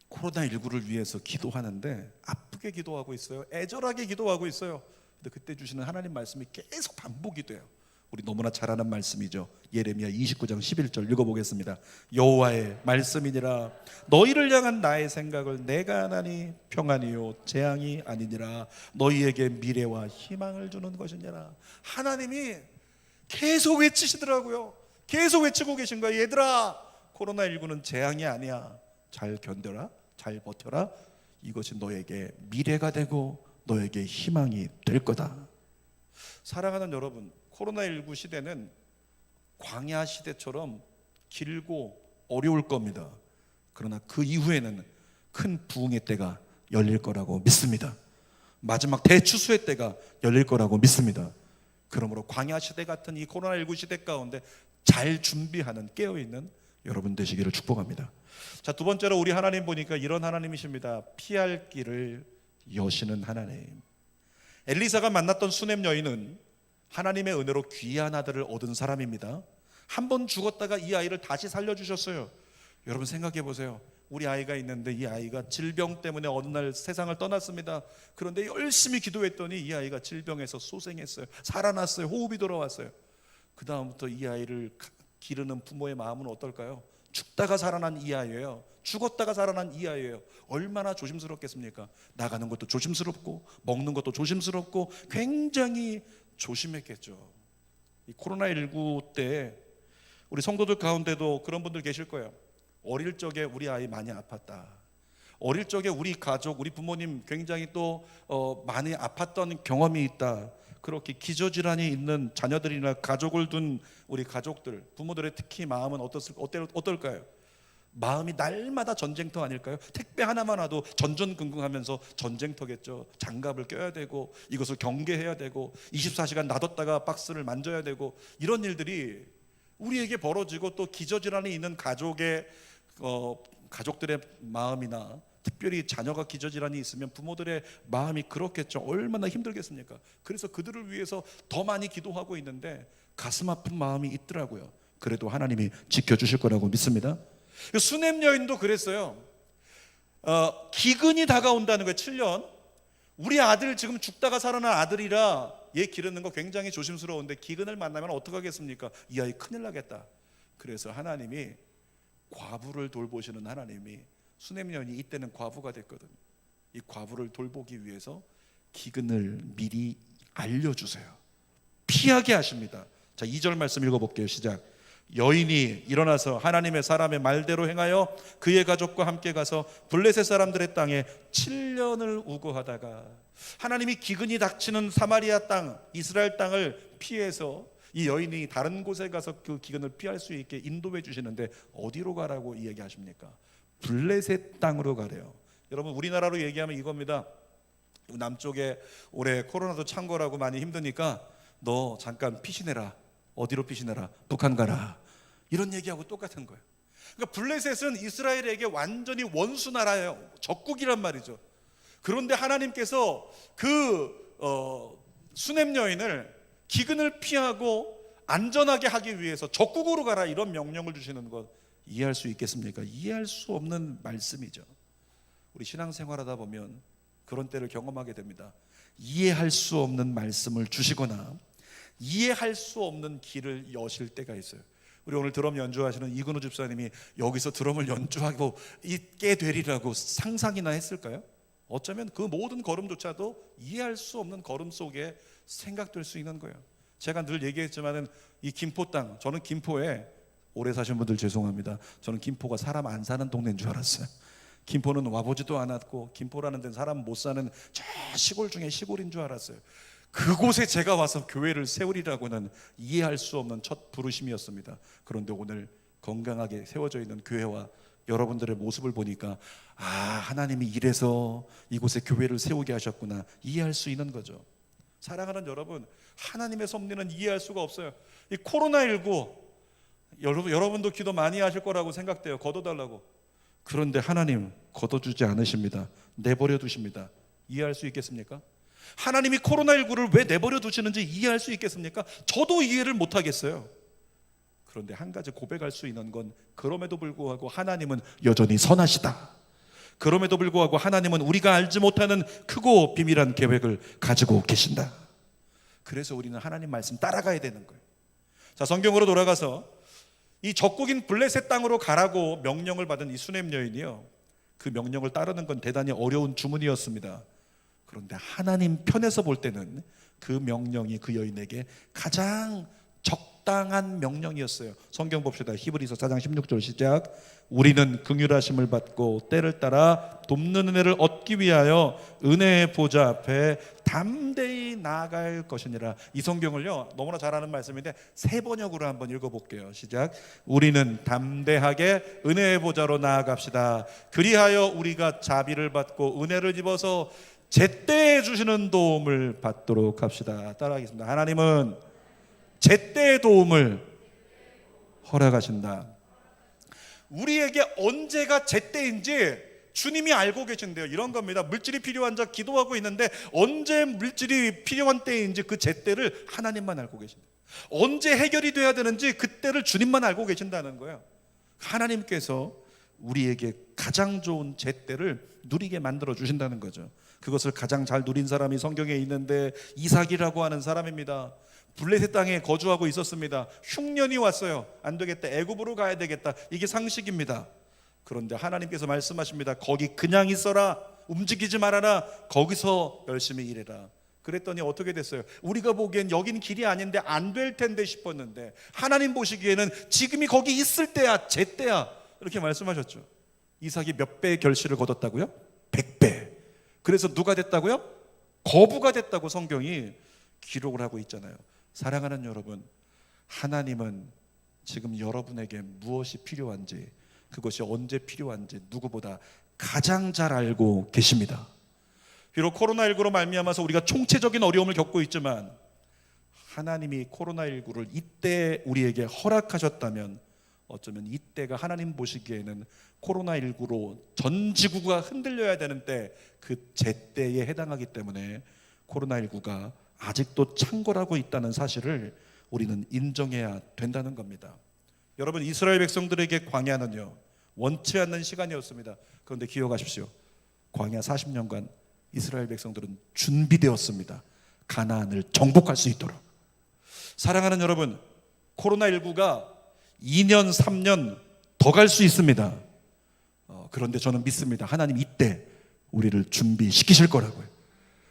코로나19를 위해서 기도하는데 아프게 기도하고 있어요. 애절하게 기도하고 있어요. 근데 그때 주시는 하나님 말씀이 계속 반복이 돼요. 우리 너무나 잘 아는 말씀이죠. 예레미야 29장 11절 읽어보겠습니다. 여호와의 말씀이니라. 너희를 향한 나의 생각을 내가 하나니 평안이요 재앙이 아니니라. 너희에게 미래와 희망을 주는 것이니라. 하나님이 계속 외치시더라고요. 계속 외치고 계신 거예요. 얘들아, 코로나19는 재앙이 아니야. 잘 견뎌라, 잘 버텨라. 이것이 너에게 미래가 되고 너에게 희망이 될 거다. 사랑하는 여러분, 코로나19 시대는 광야 시대처럼 길고 어려울 겁니다. 그러나 그 이후에는 큰 부흥의 때가 열릴 거라고 믿습니다. 마지막 대추수의 때가 열릴 거라고 믿습니다. 그러므로 광야 시대 같은 이 코로나19 시대 가운데 잘 준비하는, 깨어있는 여러분 되시기를 축복합니다. 자, 두 번째로 우리 하나님 보니까 이런 하나님이십니다. 피할 길을 여시는 하나님. 엘리사가 만났던 수넴 여인은 하나님의 은혜로 귀한 아들을 얻은 사람입니다. 한 번 죽었다가 이 아이를 다시 살려주셨어요. 여러분 생각해 보세요. 우리 아이가 있는데 이 아이가 질병 때문에 어느 날 세상을 떠났습니다. 그런데 열심히 기도했더니 이 아이가 질병에서 소생했어요. 살아났어요. 호흡이 돌아왔어요. 그 다음부터 이 아이를 기르는 부모의 마음은 어떨까요? 죽다가 살아난 이 아이예요. 죽었다가 살아난 이 아이예요. 얼마나 조심스럽겠습니까? 나가는 것도 조심스럽고 먹는 것도 조심스럽고 굉장히 조심했겠죠. 이 코로나19 때 우리 성도들 가운데도 그런 분들 계실 거예요. 어릴 적에 우리 아이 많이 아팠다. 어릴 적에 우리 가족, 우리 부모님 굉장히 또 많이 아팠던 경험이 있다. 그렇게 기저질환이 있는 자녀들이나 가족을 둔 우리 가족들, 부모들의 특히 마음은 어떨까요? 마음이 날마다 전쟁터 아닐까요? 택배 하나만 와도 전전긍긍하면서 전쟁터겠죠. 장갑을 껴야 되고 이것을 경계해야 되고 24시간 놔뒀다가 박스를 만져야 되고, 이런 일들이 우리에게 벌어지고, 또 기저질환이 있는 가족들의 마음이나 특별히 자녀가 기저질환이 있으면 부모들의 마음이 그렇겠죠. 얼마나 힘들겠습니까? 그래서 그들을 위해서 더 많이 기도하고 있는데 가슴 아픈 마음이 있더라고요. 그래도 하나님이 지켜주실 거라고 믿습니다. 수넴 여인도 그랬어요. 기근이 다가온다는 거예요. 7년. 우리 아들 지금 죽다가 살아난 아들이라 얘 기르는 거 굉장히 조심스러운데 기근을 만나면 어떡하겠습니까? 이 아이 큰일 나겠다. 그래서 하나님이, 과부를 돌보시는 하나님이, 수넴 여인이 이때는 과부가 됐거든요. 이 과부를 돌보기 위해서 기근을 미리 알려주세요. 피하게 하십니다. 자, 2절 말씀 읽어볼게요. 시작. 여인이 일어나서 하나님의 사람의 말대로 행하여 그의 가족과 함께 가서 블레셋 사람들의 땅에 7년을 우거하다가 하나님이 기근이 닥치는 사마리아 땅, 이스라엘 땅을 피해서 이 여인이 다른 곳에 가서 그 기근을 피할 수 있게 인도해 주시는데 어디로 가라고 이야기하십니까? 블레셋 땅으로 가래요. 여러분, 우리나라로 얘기하면 이겁니다. 남쪽에 올해 코로나도 찬 거라고 많이 힘드니까 너 잠깐 피신해라. 어디로 피신해라? 북한 가라. 이런 얘기하고 똑같은 거예요. 그러니까 블레셋은 이스라엘에게 완전히 원수 나라예요. 적국이란 말이죠. 그런데 하나님께서 그 수넴 여인을 기근을 피하고 안전하게 하기 위해서 적국으로 가라 이런 명령을 주시는 것 이해할 수 있겠습니까? 이해할 수 없는 말씀이죠. 우리 신앙생활하다 보면 그런 때를 경험하게 됩니다. 이해할 수 없는 말씀을 주시거나 이해할 수 없는 길을 여실 때가 있어요. 우리 오늘 드럼 연주하시는 이근우 집사님이 여기서 드럼을 연주하고 있게 되리라고 상상이나 했을까요? 어쩌면 그 모든 걸음조차도 이해할 수 없는 걸음 속에 생각될 수 있는 거예요. 제가 늘 얘기했지만은 이 김포 땅, 저는 김포에 오래 사신 분들 죄송합니다. 저는 김포가 사람 안 사는 동네인 줄 알았어요. 김포는 와보지도 않았고 김포라는 데는 사람 못 사는 저 시골 중에 시골인 줄 알았어요. 그곳에 제가 와서 교회를 세우리라고는 이해할 수 없는 첫 부르심이었습니다. 그런데 오늘 건강하게 세워져 있는 교회와 여러분들의 모습을 보니까 아, 하나님이 이래서 이곳에 교회를 세우게 하셨구나 이해할 수 있는 거죠. 사랑하는 여러분, 하나님의 섭리는 이해할 수가 없어요. 이 코로나19 여러분도 기도 많이 하실 거라고 생각돼요. 걷어달라고. 그런데 하나님 걷어주지 않으십니다. 내버려 두십니다. 이해할 수 있겠습니까? 하나님이 코로나19를 왜 내버려 두시는지 이해할 수 있겠습니까? 저도 이해를 못하겠어요. 그런데 한 가지 고백할 수 있는 건 그럼에도 불구하고 하나님은 여전히 선하시다. 그럼에도 불구하고 하나님은 우리가 알지 못하는 크고 비밀한 계획을 가지고 계신다. 그래서 우리는 하나님 말씀 따라가야 되는 거예요. 자, 성경으로 돌아가서 이 적국인 블레셋 땅으로 가라고 명령을 받은 이 수넴 여인이요, 그 명령을 따르는 건 대단히 어려운 주문이었습니다. 그런데 하나님 편에서 볼 때는 그 명령이 그 여인에게 가장 적당한 명령이었어요. 성경 봅시다. 히브리서 4장 16절 시작. 우리는 긍휼하심을 받고 때를 따라 돕는 은혜를 얻기 위하여 은혜의 보좌 앞에 담대히 나아갈 것이니라. 이 성경을요, 너무나 잘 아는 말씀인데 세 번역으로 한번 읽어볼게요. 시작. 우리는 담대하게 은혜의 보좌로 나아갑시다. 그리하여 우리가 자비를 받고 은혜를 입어서 제때에 주시는 도움을 받도록 합시다. 따라하겠습니다. 하나님은 제때의 도움을 허락하신다. 우리에게 언제가 제때인지 주님이 알고 계신데요. 이런 겁니다. 물질이 필요한 자 기도하고 있는데 언제 물질이 필요한 때인지 그 제때를 하나님만 알고 계신다. 언제 해결이 돼야 되는지 그때를 주님만 알고 계신다는 거예요. 하나님께서 우리에게 가장 좋은 제때를 누리게 만들어 주신다는 거죠. 그것을 가장 잘 누린 사람이 성경에 있는데 이삭이라고 하는 사람입니다. 블레셋 땅에 거주하고 있었습니다. 흉년이 왔어요. 안 되겠다, 애굽으로 가야 되겠다. 이게 상식입니다. 그런데 하나님께서 말씀하십니다. 거기 그냥 있어라, 움직이지 말아라, 거기서 열심히 일해라. 그랬더니 어떻게 됐어요? 우리가 보기엔 여긴 길이 아닌데 안 될 텐데 싶었는데 하나님 보시기에는 지금이 거기 있을 때야, 제때야, 이렇게 말씀하셨죠. 이삭이 몇 배의 결실을 거뒀다고요? 100배. 그래서 누가 됐다고요? 거부가 됐다고 성경이 기록을 하고 있잖아요. 사랑하는 여러분, 하나님은 지금 여러분에게 무엇이 필요한지, 그것이 언제 필요한지 누구보다 가장 잘 알고 계십니다. 비록 코로나19로 말미암아서 우리가 총체적인 어려움을 겪고 있지만 하나님이 코로나19를 이때 우리에게 허락하셨다면 어쩌면 이때가 하나님 보시기에는 코로나19로 전 지구가 흔들려야 되는 때, 그 제때에 해당하기 때문에 코로나19가 아직도 창궐하고 있다는 사실을 우리는 인정해야 된다는 겁니다. 여러분, 이스라엘 백성들에게 광야는요, 원치 않는 시간이었습니다. 그런데 기억하십시오. 광야 40년간 이스라엘 백성들은 준비되었습니다. 가나안을 정복할 수 있도록. 사랑하는 여러분, 코로나19가 2년 3년 더 갈 수 있습니다. 그런데 저는 믿습니다. 하나님 이때 우리를 준비시키실 거라고요.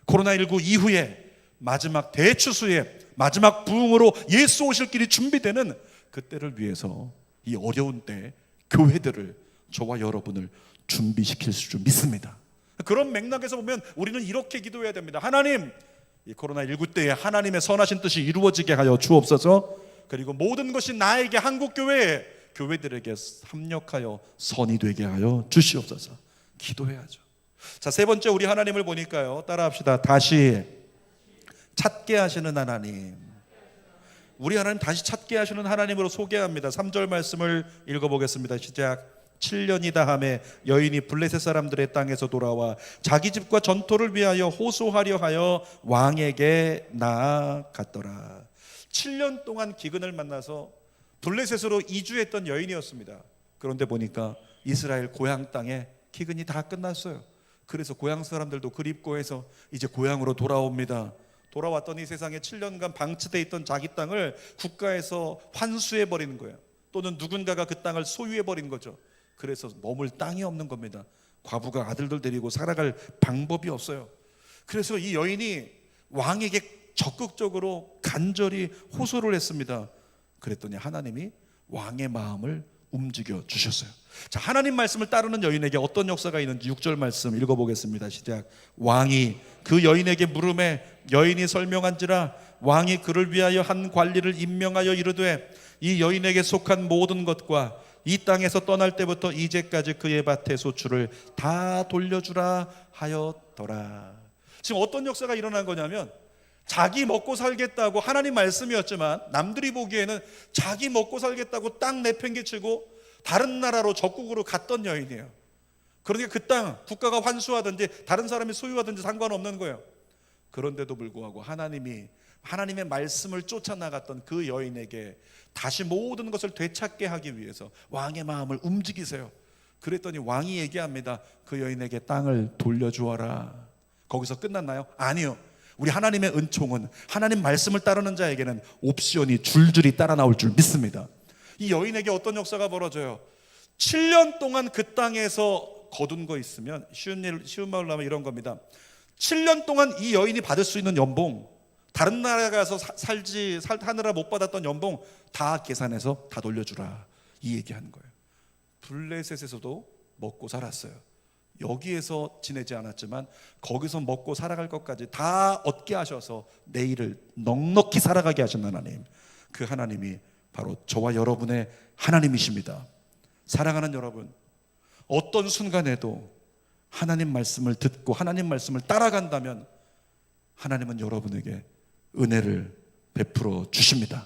코로나19 이후에 마지막 대추수에 마지막 부흥으로 예수 오실 길이 준비되는 그때를 위해서 이 어려운 때 교회들을, 저와 여러분을 준비시킬 줄 믿습니다. 그런 맥락에서 보면 우리는 이렇게 기도해야 됩니다. 하나님, 이 코로나19 때에 하나님의 선하신 뜻이 이루어지게 하여 주옵소서. 그리고 모든 것이 나에게, 한국교회에, 교회들에게 합력하여 선이 되게 하여 주시옵소서. 기도해야죠. 자, 세 번째, 우리 하나님을 보니까요, 따라합시다. 다시 찾게 하시는 하나님. 우리 하나님 다시 찾게 하시는 하나님으로 소개합니다. 3절 말씀을 읽어보겠습니다. 시작. 7년이다 하매 여인이 블레셋 사람들의 땅에서 돌아와 자기 집과 전토를 위하여 호소하려 하여 왕에게 나아갔더라. 7년 동안 기근을 만나서 블레셋으로 이주했던 여인이었습니다. 그런데 보니까 이스라엘 고향 땅에 기근이 다 끝났어요. 그래서 고향 사람들도 그립고 해서 이제 고향으로 돌아옵니다. 돌아왔더니 세상에 7년간 방치되어 있던 자기 땅을 국가에서 환수해버리는 거예요. 또는 누군가가 그 땅을 소유해버린 거죠. 그래서 머물 땅이 없는 겁니다. 과부가 아들들 데리고 살아갈 방법이 없어요. 그래서 이 여인이 왕에게 적극적으로 간절히 호소를 했습니다. 그랬더니 하나님이 왕의 마음을 움직여 주셨어요. 자, 하나님 말씀을 따르는 여인에게 어떤 역사가 있는지 6절 말씀 읽어보겠습니다. 시작. 왕이 그 여인에게 물음에 여인이 설명한지라 왕이 그를 위하여 한 관리를 임명하여 이르되 이 여인에게 속한 모든 것과 이 땅에서 떠날 때부터 이제까지 그의 밭의 소출을 다 돌려주라 하였더라. 지금 어떤 역사가 일어난 거냐면, 자기 먹고 살겠다고, 하나님 말씀이었지만 남들이 보기에는 자기 먹고 살겠다고 땅 내팽개치고 다른 나라로 적국으로 갔던 여인이에요. 그러니까 그 땅 국가가 환수하든지 다른 사람이 소유하든지 상관없는 거예요. 그런데도 불구하고 하나님의 말씀을 쫓아나갔던 그 여인에게 다시 모든 것을 되찾게 하기 위해서 왕의 마음을 움직이세요. 그랬더니 왕이 얘기합니다. 그 여인에게 땅을 돌려주어라. 거기서 끝났나요? 아니요. 우리 하나님의 은총은 하나님 말씀을 따르는 자에게는 옵션이 줄줄이 따라 나올 줄 믿습니다. 이 여인에게 어떤 역사가 벌어져요? 7년 동안 그 땅에서 거둔 거 있으면, 쉬운 말로 하면 이런 겁니다. 7년 동안 이 여인이 받을 수 있는 연봉, 다른 나라에 가서 하느라 못 받았던 연봉 다 계산해서 다 돌려주라, 이 얘기하는 거예요. 블레셋에서도 먹고 살았어요. 여기에서 지내지 않았지만 거기서 먹고 살아갈 것까지 다 얻게 하셔서 내일을 넉넉히 살아가게 하신 하나님, 그 하나님이 바로 저와 여러분의 하나님이십니다. 사랑하는 여러분, 어떤 순간에도 하나님 말씀을 듣고 하나님 말씀을 따라간다면 하나님은 여러분에게 은혜를 베풀어 주십니다.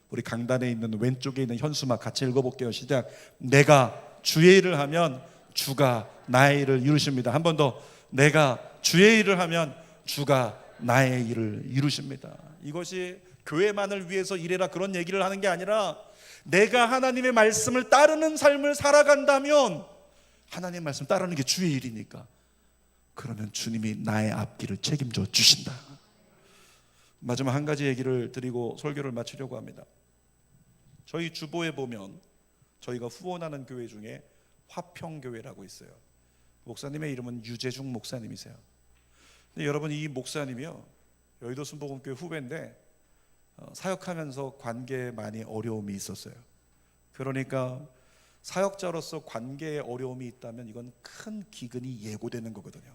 우리 강단에 있는 왼쪽에 있는 현수막 같이 읽어볼게요. 시작. 내가 주의 일을 하면 주가 나의 일을 이루십니다. 한 번 더. 내가 주의 일을 하면 주가 나의 일을 이루십니다. 이것이 교회만을 위해서 일해라 그런 얘기를 하는 게 아니라, 내가 하나님의 말씀을 따르는 삶을 살아간다면, 하나님 말씀 따르는 게 주의 일이니까, 그러면 주님이 나의 앞길을 책임져 주신다. 마지막 한 가지 얘기를 드리고 설교를 마치려고 합니다. 저희 주보에 보면 저희가 후원하는 교회 중에 화평교회라고 있어요. 목사님의 이름은 유재중 목사님이세요. 근데 여러분, 이 목사님이요, 여의도 순복음교회 후배인데 사역하면서 관계에 많이 어려움이 있었어요. 그러니까 사역자로서 관계에 어려움이 있다면 이건 큰 기근이 예고되는 거거든요.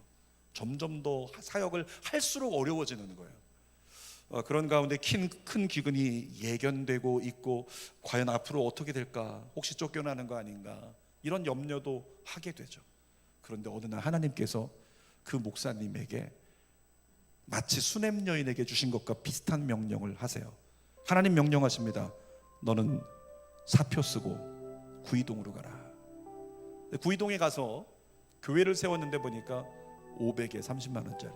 점점 더 사역을 할수록 어려워지는 거예요. 그런 가운데 큰 기근이 예견되고 있고, 과연 앞으로 어떻게 될까, 혹시 쫓겨나는 거 아닌가, 이런 염려도 하게 되죠. 그런데 어느 날 하나님께서 그 목사님에게 마치 수냄 여인에게 주신 것과 비슷한 명령을 하세요. 하나님 명령하십니다. 너는 사표 쓰고 구이동으로 가라. 구이동에 가서 교회를 세웠는데 보니까 500에 30만 원짜리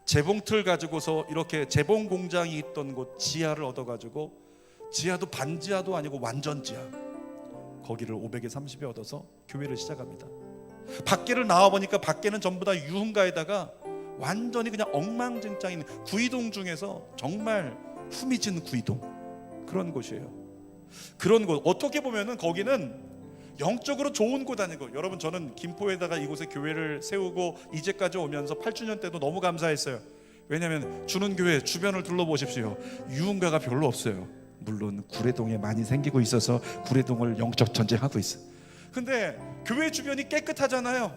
재봉틀 가지고서, 이렇게 재봉 공장이 있던 곳 지하를 얻어가지고, 지하도 반지하도 아니고 완전 지하, 거기를 500에 30에 얻어서 교회를 시작합니다. 밖에를 나와보니까 밖에는 전부 다 유흥가에다가 완전히 그냥 엉망진창인 구이동 중에서 정말 후미진 구이동, 그런 곳이에요. 그런 곳, 어떻게 보면은 거기는 영적으로 좋은 곳 아니고, 여러분, 저는 김포에다가 이곳에 교회를 세우고 이제까지 오면서 8주년 때도 너무 감사했어요. 왜냐하면 주는 교회 주변을 둘러보십시오. 유흥가가 별로 없어요. 물론 구례동에 많이 생기고 있어서 구례동을 영적 전쟁하고 있어요. 근데 교회 주변이 깨끗하잖아요.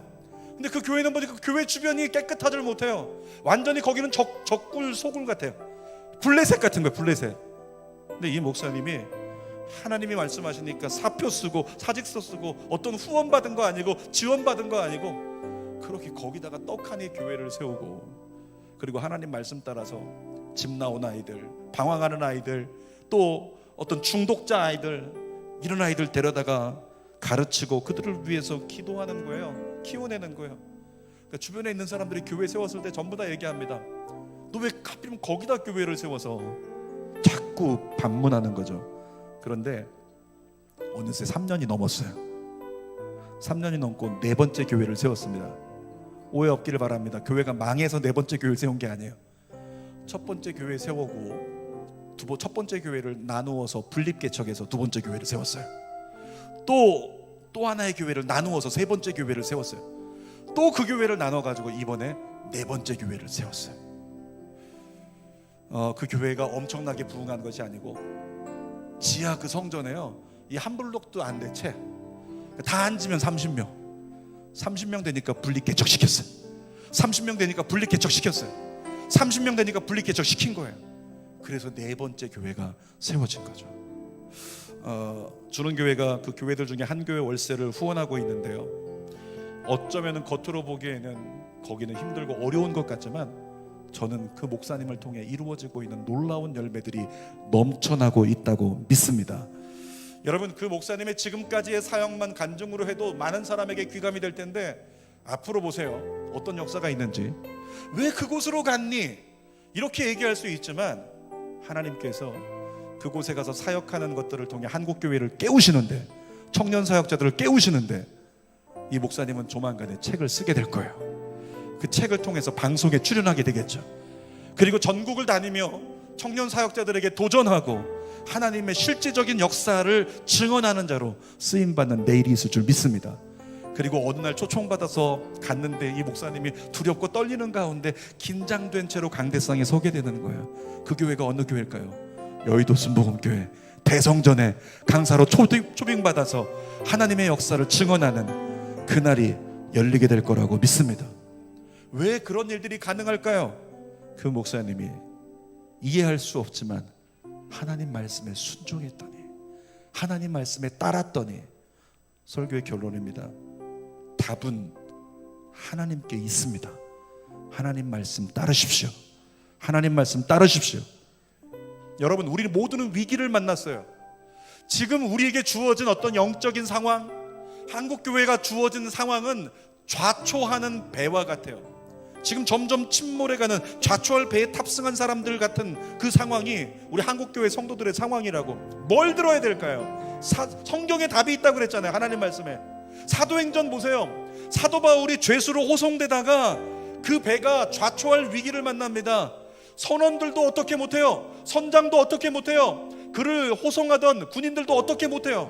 근데 그 교회는 뭐지? 그 교회 주변이 깨끗하지를 못해요. 완전히 거기는 적굴 소굴 같아요. 블레셋 같은 거예요. 블레셋. 근데 이 목사님이 하나님이 말씀하시니까 사표 쓰고 사직서 쓰고 어떤 후원 받은 거 아니고 지원 받은 거 아니고 그렇게 거기다가 떡하니 교회를 세우고, 그리고 하나님 말씀 따라서 집 나온 아이들, 방황하는 아이들, 또 어떤 중독자 아이들, 이런 아이들 데려다가 가르치고 그들을 위해서 기도하는 거예요. 키워내는 거예요. 그러니까 주변에 있는 사람들이 교회 세웠을 때 전부 다 얘기합니다. 너 왜 하필이면 거기다 교회를 세워서, 자꾸 반문하는 거죠. 그런데 어느새 3년이 넘었어요. 3년이 넘고 4번째 교회를 세웠습니다. 오해 없기를 바랍니다. 교회가 망해서 4번째 교회를 세운 게 아니에요. 첫 번째 교회 세우고 첫 번째 교회를 나누어서 분립개척해서 2번째 교회를 세웠어요. 또 하나의 교회를 나누어서 3번째 교회를 세웠어요. 또 그 교회를 나눠가지고 이번에 4번째 교회를 세웠어요. 그 교회가 엄청나게 부흥한 것이 아니고 지하 그 성전에요, 이 한 블록도 안 돼 채 다 앉으면 30명 되니까 분립개척 시켰어요. 30명 되니까 분립개척 시켰어요. 30명 되니까 분립개척 시킨 거예요. 그래서 4번째 교회가 세워진 거죠. 주는 교회가 그 교회들 중에 한 교회 월세를 후원하고 있는데요, 어쩌면 겉으로 보기에는 거기는 힘들고 어려운 것 같지만 저는 그 목사님을 통해 이루어지고 있는 놀라운 열매들이 넘쳐나고 있다고 믿습니다. 여러분, 그 목사님의 지금까지의 사역만 간증으로 해도 많은 사람에게 귀감이 될 텐데, 앞으로 보세요. 어떤 역사가 있는지. 왜 그곳으로 갔니? 이렇게 얘기할 수 있지만 하나님께서 그곳에 가서 사역하는 것들을 통해 한국교회를 깨우시는데, 청년 사역자들을 깨우시는데, 이 목사님은 조만간에 책을 쓰게 될 거예요. 그 책을 통해서 방송에 출연하게 되겠죠. 그리고 전국을 다니며 청년 사역자들에게 도전하고 하나님의 실제적인 역사를 증언하는 자로 쓰임받는 내일이 있을 줄 믿습니다. 그리고 어느 날 초청받아서 갔는데 이 목사님이 두렵고 떨리는 가운데 긴장된 채로 강대상에 서게 되는 거예요. 그 교회가 어느 교회일까요? 여의도 순복음교회 대성전에 강사로 초빙받아서 하나님의 역사를 증언하는 그날이 열리게 될 거라고 믿습니다. 왜 그런 일들이 가능할까요? 그 목사님이 이해할 수 없지만 하나님 말씀에 순종했더니, 하나님 말씀에 따랐더니, 설교의 결론입니다. 답은 하나님께 있습니다. 하나님 말씀 따르십시오. 하나님 말씀 따르십시오. 여러분, 우리 모두는 위기를 만났어요. 지금 우리에게 주어진 어떤 영적인 상황, 한국교회가 주어진 상황은 좌초하는 배와 같아요. 지금 점점 침몰해가는 좌초할 배에 탑승한 사람들 같은 그 상황이 우리 한국교회 성도들의 상황이라고. 뭘 들어야 될까요? 성경에 답이 있다고 그랬잖아요. 하나님 말씀에. 사도행전 보세요. 사도 바울이 죄수로 호송되다가 그 배가 좌초할 위기를 만납니다. 선원들도 어떻게 못해요. 선장도 어떻게 못해요. 그를 호송하던 군인들도 어떻게 못해요.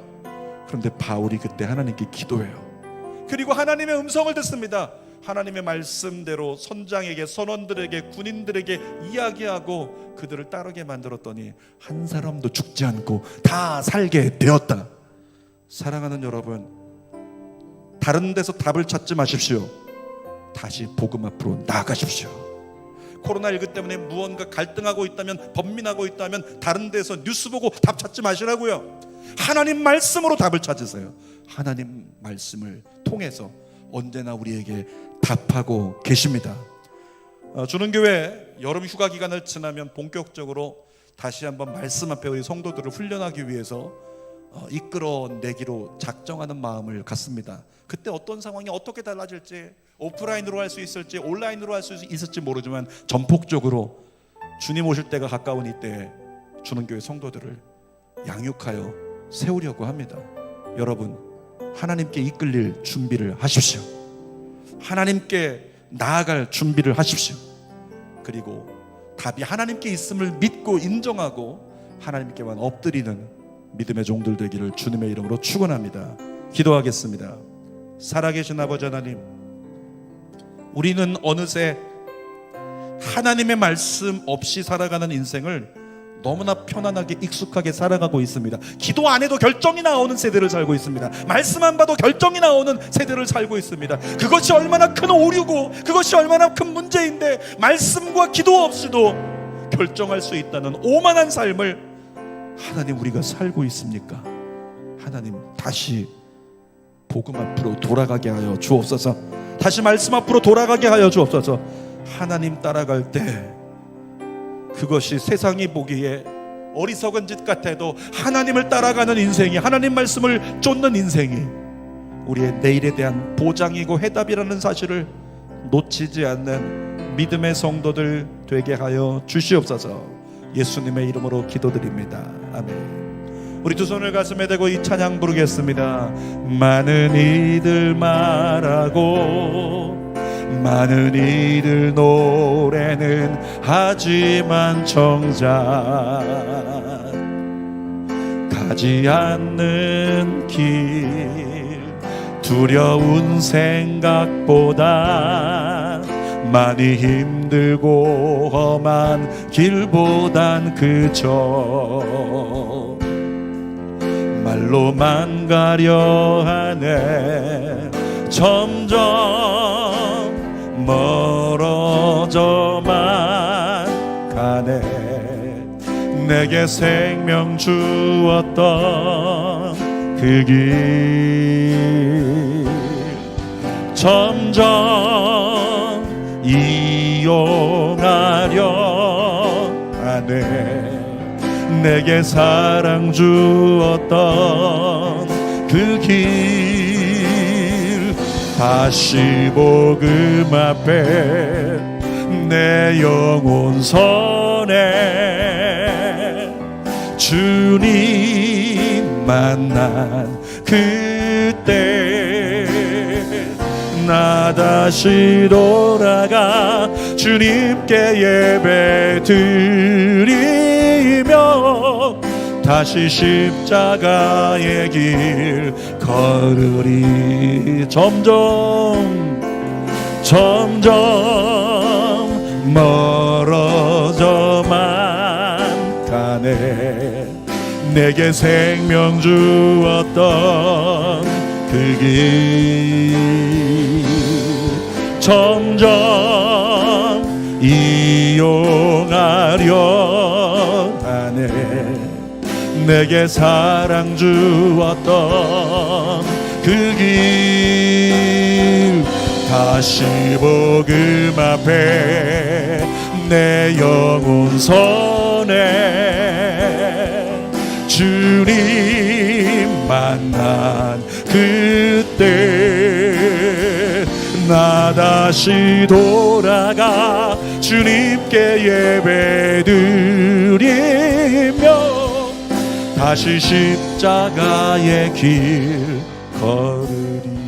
그런데 바울이 그때 하나님께 기도해요. 그리고 하나님의 음성을 듣습니다. 하나님의 말씀대로 선장에게, 선원들에게, 군인들에게 이야기하고 그들을 따르게 만들었더니 한 사람도 죽지 않고 다 살게 되었다. 사랑하는 여러분, 다른 데서 답을 찾지 마십시오. 다시 복음 앞으로 나아가십시오. 코로나19 때문에 무언가 갈등하고 있다면, 번민하고 있다면 다른 데서 뉴스 보고 답 찾지 마시라고요. 하나님 말씀으로 답을 찾으세요. 하나님 말씀을 통해서 언제나 우리에게 답하고 계십니다. 주는 교회 여름 휴가 기간을 지나면 본격적으로 다시 한번 말씀 앞에 우리 성도들을 훈련하기 위해서 이끌어내기로 작정하는 마음을 갖습니다. 그때 어떤 상황이 어떻게 달라질지, 오프라인으로 할 수 있을지 온라인으로 할 수 있을지 모르지만 전폭적으로 주님 오실 때가 가까운 이때에 주는 교회 성도들을 양육하여 세우려고 합니다. 여러분, 하나님께 이끌릴 준비를 하십시오. 하나님께 나아갈 준비를 하십시오. 그리고 답이 하나님께 있음을 믿고 인정하고 하나님께만 엎드리는 믿음의 종들 되기를 주님의 이름으로 축원합니다. 기도하겠습니다. 살아계신 아버지 하나님, 우리는 어느새 하나님의 말씀 없이 살아가는 인생을 너무나 편안하게 익숙하게 살아가고 있습니다. 기도 안 해도 결정이 나오는 세대를 살고 있습니다. 말씀 안 봐도 결정이 나오는 세대를 살고 있습니다. 그것이 얼마나 큰 오류고 그것이 얼마나 큰 문제인데, 말씀과 기도 없이도 결정할 수 있다는 오만한 삶을 하나님 우리가 살고 있습니까? 하나님 다시 복음 앞으로 돌아가게 하여 주옵소서. 다시 말씀 앞으로 돌아가게 하여 주옵소서. 하나님 따라갈 때 그것이 세상이 보기에 어리석은 짓 같아도 하나님을 따라가는 인생이, 하나님 말씀을 쫓는 인생이 우리의 내일에 대한 보장이고 해답이라는 사실을 놓치지 않는 믿음의 성도들 되게 하여 주시옵소서. 예수님의 이름으로 기도드립니다. 아멘. 우리 두 손을 가슴에 대고 이 찬양 부르겠습니다. 많은 이들 말하고 많은 이들 노래는 하지만 정작 가지 않는 길, 두려운 생각보다 많이 힘들고 험한 길보단 그저 말로만 가려 하네. 점점 멀어져만 가네. 내게 생명 주었던 그 길 점점 이용하려 하네. 내게 사랑 주었던 그 길 다시 복음 앞에 내 영혼 선에 주님 만난 그때 나 다시 돌아가 주님께 예배 드리며 다시 십자가의 길 걸으리. 점점 멀어져만 가네. 내게 생명 주었던 그 길 점점 이용하려 하네. 내게 사랑 주었던 그 길 다시 복음 앞에 내 영혼 선에 주님 만난 그때 나 다시 돌아가 주님께 예배 드리며 다시 십자가의 길 걸으리.